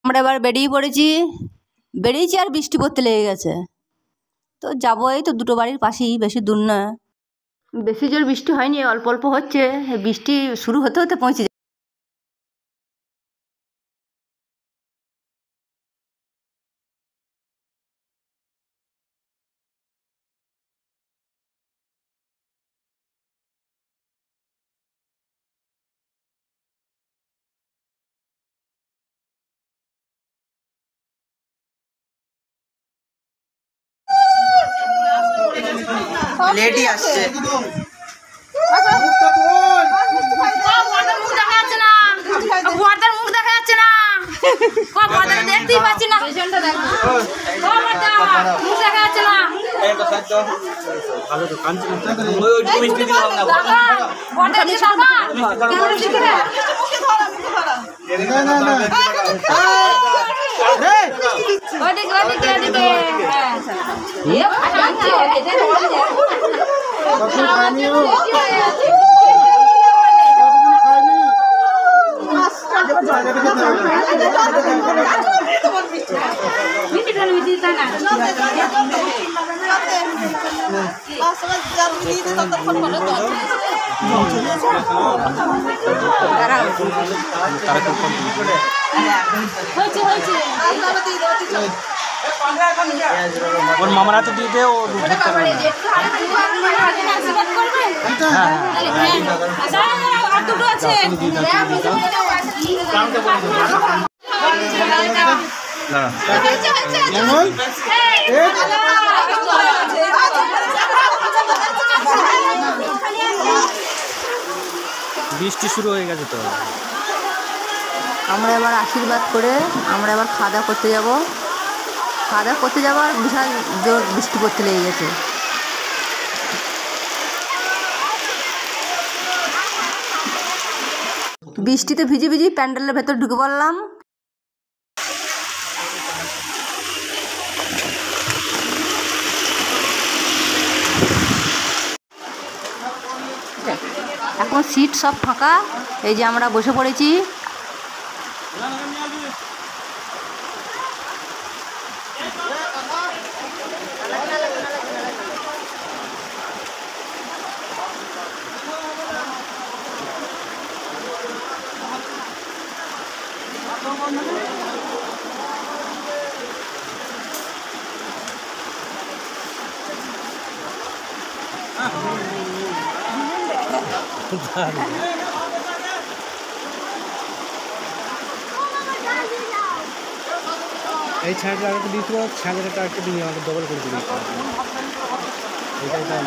আমরা এবার বেরিয়েছি আর বৃষ্টি পড়তে লেগে গেছে। তো যাবো, এই তো দুটো বাড়ির পাশেই, বেশি দূর না। বেশি জোর বৃষ্টি হয়নি, অল্প অল্প হচ্ছে। বৃষ্টি শুরু হতে হতে পৌঁছে যায়। লেডি আসছে। দেখতেই পাচ্ছি না, ওর মামারা তো দিয়ে দে, ও ধরতে পারে বৃষ্টি শুরু হয়ে গেছে তো। আমরা এবার আশীর্বাদ করে আমরা এবার খাওয়া দাওয়া করতে যাব। খাওয়া দাওয়া করতে যাবার বিশাল জোর বৃষ্টি পড়তে লেগে গেছে। বৃষ্টিতে ভিজে ভিজে প্যান্ডেলের ভেতর ঢুকে পড়লাম। এখন সিট সব ফাঁকা, এই যে আমরা বসে পড়েছি। এই ছাড়টা আরেকটা দিতে পারো, ছাড়টা আরেকটা দিয়ে আমাকে ডবল করে দিতে পারো। এইটাই দাম।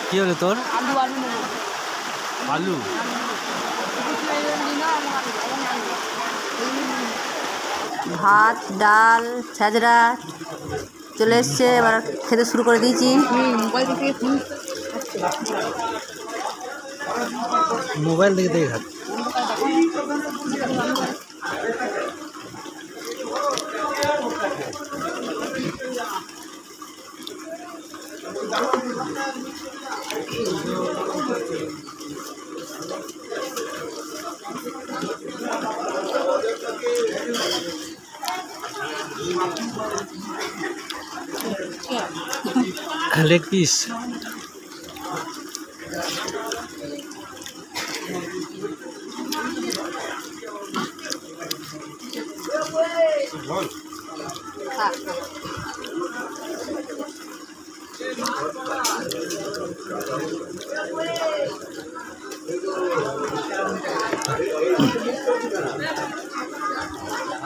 কি হলো তোর? আলু ভাত, ডাল, ছাজরা চলে এসছে। এবার খেতে শুরু করে দিয়েছি। মোবাইল দেখে দেখে খাচ্ছি। লেগ পিস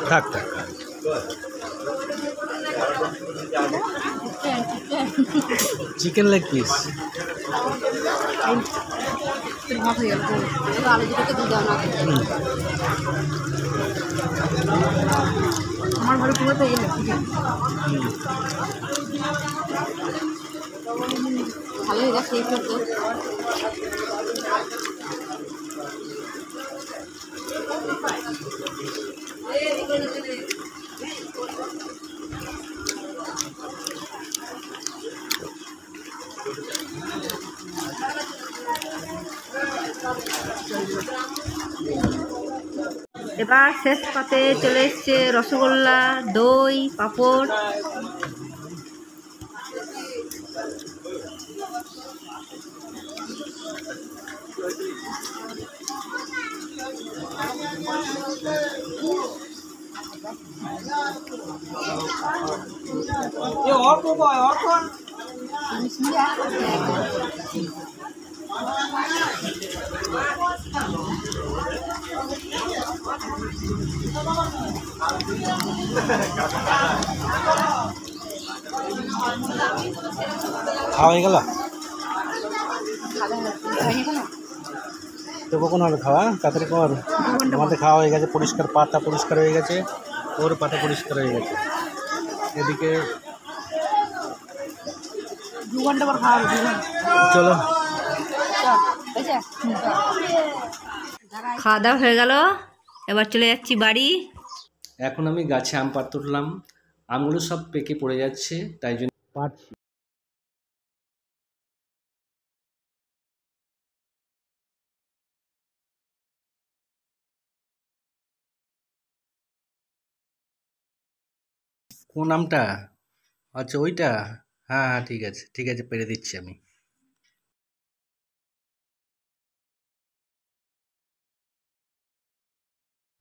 থাক থাক। চিকেন লেগ পিস আমার ঘরে পুরো তো গেলে ভালোই দেখ সেই করতো। এবার শেষ পাতে চলে এসছে রসগোল্লা, দই, পাঁপড়। খাওয়া হয়ে গেল? তো কখন হবে খাওয়া? তাড়াতাড়ি কর। আমাদের খাওয়া হয়ে গেছে, পরিষ্কার পাতা পরিষ্কার হয়ে গেছে, ওর পাতা পরিষ্কার হয়ে গেছে। এদিকে 2 ঘন্টা পর খাওয়া হবে। চলো, খাওয়া দাওয়া হয়ে গেল, এবার চলে যাচ্ছি বাড়ি। এখন আমি গাছে আম পাড়তে উঠলাম। আমগুলো সব পেকে পড়ে যাচ্ছে, তাই জন্য পাড়ছি। কোন আমটা? আচ্ছা ওইটা। হ্যাঁ হ্যাঁ, ঠিক আছে ঠিক আছে, পেরে দিচ্ছি আমি।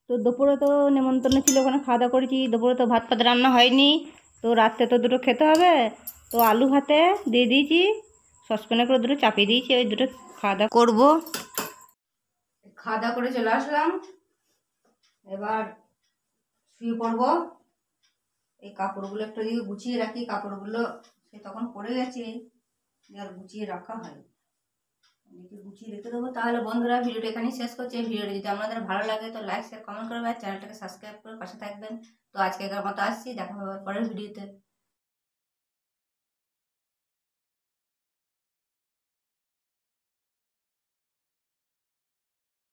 তো দুপুরে তো নেমন্তন্ন ছিল, ওখানে খাওয়া দাওয়া করেছি। দুপুরে তো ভাত ফাত রান্না হয়নি, তো রাত্রে তো দুটো খেতে হবে। তো আলু ভাতে দিয়ে দিয়েছি, সসপ্যানে করে দুটো চাপিয়ে দিয়েছি, ওই দুটো খাওয়া দাওয়া করবো। খাওয়া দাওয়া করে চলে আসলাম, এবার শুয়ে পড়বো। এই কাপড়গুলো একটু দিকে গুছিয়ে রাখি, কাপড়গুলো সে তখন পড়ে গেছে, আর গুছিয়ে রাখা হয়, গুছিয়ে রেখে দেবো। তাহলে বন্ধুরা, ভিডিওটা এখানেই শেষ করছি। এই ভিডিওটা যদি আপনাদের ভালো লাগে তো লাইক শেয়ার কমেন্ট করবেন, চ্যানেলটাকে সাবস্ক্রাইব করে পাশে থাকবেন। তো আজকে মতো আসছি, দেখা হবে পরের ভিডিওতে।